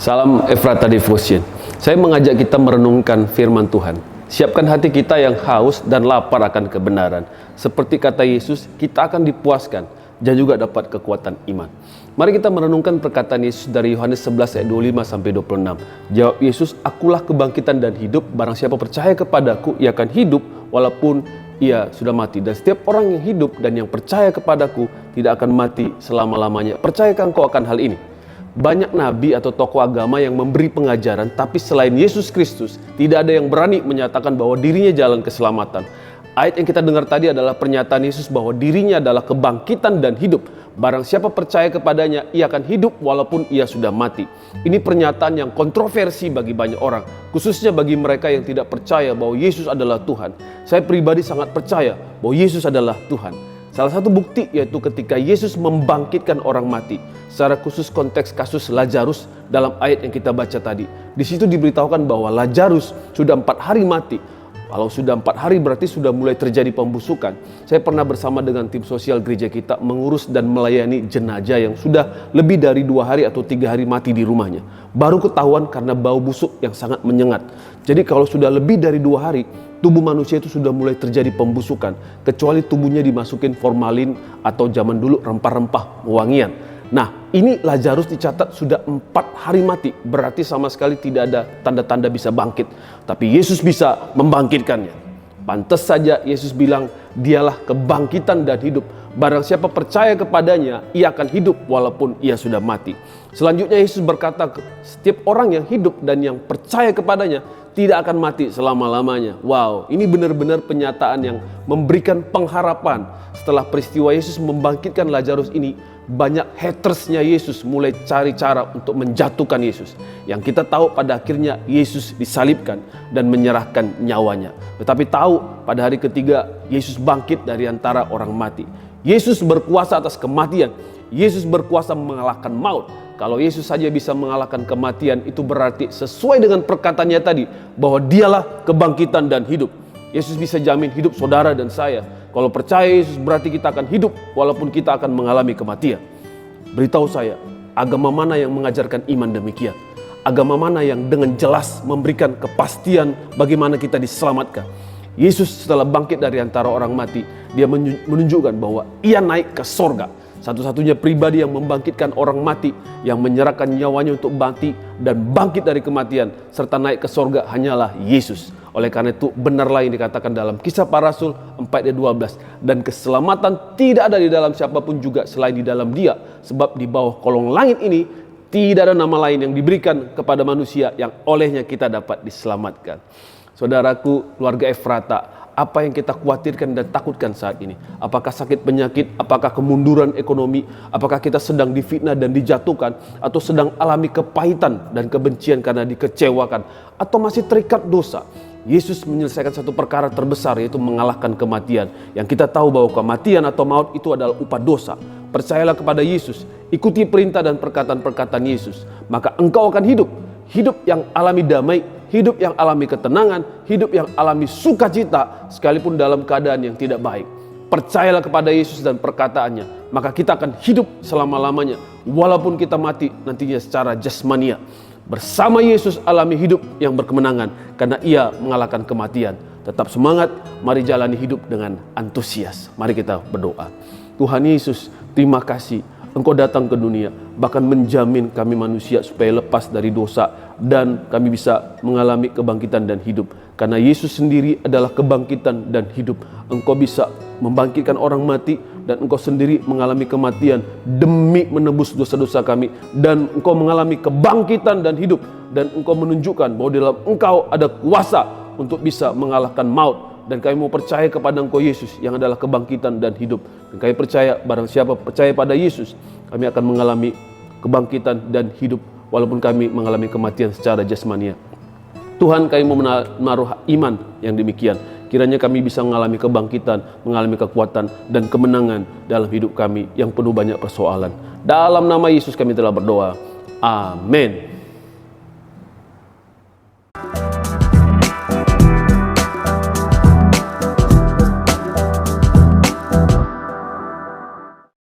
Salam Ephrata Devotion. Saya mengajak kita merenungkan firman Tuhan. Siapkan hati kita yang haus dan lapar akan kebenaran. Seperti kata Yesus, kita akan dipuaskan dan juga dapat kekuatan iman. Mari kita merenungkan perkataan Yesus dari Yohanes 11 ayat 25 sampai 26. Jawab Yesus, "Akulah kebangkitan dan hidup. Barang siapa percaya kepadaku, ia akan hidup walaupun ia sudah mati. Dan setiap orang yang hidup dan yang percaya kepadaku tidak akan mati selama-lamanya." Percayakah engkau akan hal ini? Banyak nabi atau tokoh agama yang memberi pengajaran, tapi selain Yesus Kristus, tidak ada yang berani menyatakan bahwa dirinya jalan keselamatan. Ayat yang kita dengar tadi adalah pernyataan Yesus bahwa dirinya adalah kebangkitan dan hidup. Barang siapa percaya kepadanya, ia akan hidup walaupun ia sudah mati. Ini pernyataan yang kontroversi bagi banyak orang, khususnya bagi mereka yang tidak percaya bahwa Yesus adalah Tuhan. Saya pribadi sangat percaya bahwa Yesus adalah Tuhan. Salah satu bukti yaitu ketika Yesus membangkitkan orang mati. Secara khusus konteks kasus Lazarus dalam ayat yang kita baca tadi. Di situ diberitahukan bahwa Lazarus sudah 4 hari mati. Kalau sudah 4 hari berarti sudah mulai terjadi pembusukan. Saya pernah bersama dengan tim sosial gereja kita mengurus dan melayani jenazah yang sudah lebih dari 2 hari atau 3 hari mati di rumahnya. Baru ketahuan karena bau busuk yang sangat menyengat. Jadi kalau sudah lebih dari 2 hari, tubuh manusia itu sudah mulai terjadi pembusukan. Kecuali tubuhnya dimasukin formalin atau zaman dulu rempah-rempah wangian. Nah, ini Lazarus dicatat sudah 4 hari mati. Berarti sama sekali tidak ada tanda-tanda bisa bangkit. Tapi Yesus bisa membangkitkannya. Pantas saja Yesus bilang, dialah kebangkitan dan hidup. Barang siapa percaya kepadanya, ia akan hidup walaupun ia sudah mati. Selanjutnya Yesus berkata, setiap orang yang hidup dan yang percaya kepadanya tidak akan mati selama-lamanya. Wow, ini benar-benar penyataan yang memberikan pengharapan. Setelah peristiwa Yesus membangkitkan Lazarus ini, banyak hatersnya Yesus mulai cari cara untuk menjatuhkan Yesus. Yang kita tahu pada akhirnya Yesus disalibkan dan menyerahkan nyawanya. Tetapi tahu pada hari ketiga Yesus bangkit dari antara orang mati. Yesus berkuasa atas kematian. Yesus berkuasa mengalahkan maut. Kalau Yesus saja bisa mengalahkan kematian, itu berarti sesuai dengan perkataannya tadi, bahwa dialah kebangkitan dan hidup. Yesus bisa jamin hidup saudara dan saya. Kalau percaya Yesus berarti kita akan hidup walaupun kita akan mengalami kematian. Beritahu saya, agama mana yang mengajarkan iman demikian? Agama mana yang dengan jelas memberikan kepastian bagaimana kita diselamatkan? Yesus setelah bangkit dari antara orang mati, dia menunjukkan bahwa ia naik ke sorga. Satu-satunya pribadi yang membangkitkan orang mati, yang menyerahkan nyawanya untuk mati dan bangkit dari kematian serta naik ke sorga hanyalah Yesus. Oleh karena itu benarlah yang dikatakan dalam Kisah Para Rasul 4 ayat 12. Dan keselamatan tidak ada di dalam siapapun juga selain di dalam Dia. Sebab di bawah kolong langit ini tidak ada nama lain yang diberikan kepada manusia yang olehnya kita dapat diselamatkan. Saudaraku, keluarga Ephrata, apa yang kita khawatirkan dan takutkan saat ini? Apakah sakit penyakit? Apakah kemunduran ekonomi? Apakah kita sedang difitnah dan dijatuhkan? Atau sedang alami kepahitan dan kebencian karena dikecewakan? Atau masih terikat dosa? Yesus menyelesaikan satu perkara terbesar, yaitu mengalahkan kematian. Yang kita tahu bahwa kematian atau maut itu adalah upah dosa. Percayalah kepada Yesus, ikuti perintah dan perkataan-perkataan Yesus, maka engkau akan hidup. Hidup yang alami damai, hidup yang alami ketenangan, hidup yang alami sukacita, sekalipun dalam keadaan yang tidak baik. Percayalah kepada Yesus dan perkataannya, maka kita akan hidup selama-lamanya, walaupun kita mati nantinya secara jasmania. Bersama Yesus alami hidup yang berkemenangan, karena ia mengalahkan kematian. Tetap semangat, mari jalani hidup dengan antusias. Mari kita berdoa. Tuhan Yesus, terima kasih Engkau datang ke dunia, bahkan menjamin kami manusia supaya lepas dari dosa dan kami bisa mengalami kebangkitan dan hidup. Karena Yesus sendiri adalah kebangkitan dan hidup. Engkau bisa membangkitkan orang mati dan Engkau sendiri mengalami kematian demi menebus dosa-dosa kami. Dan Engkau mengalami kebangkitan dan hidup. Dan Engkau menunjukkan bahwa dalam Engkau ada kuasa untuk bisa mengalahkan maut. Dan kami mau percaya kepada Engkau Yesus yang adalah kebangkitan dan hidup. Dan kami percaya barang siapa percaya pada Yesus, kami akan mengalami kebangkitan dan hidup walaupun kami mengalami kematian secara jasmania. Tuhan, kami mau menaruh iman yang demikian. Kiranya kami bisa mengalami kebangkitan, mengalami kekuatan dan kemenangan dalam hidup kami yang penuh banyak persoalan. Dalam nama Yesus kami telah berdoa. Amin.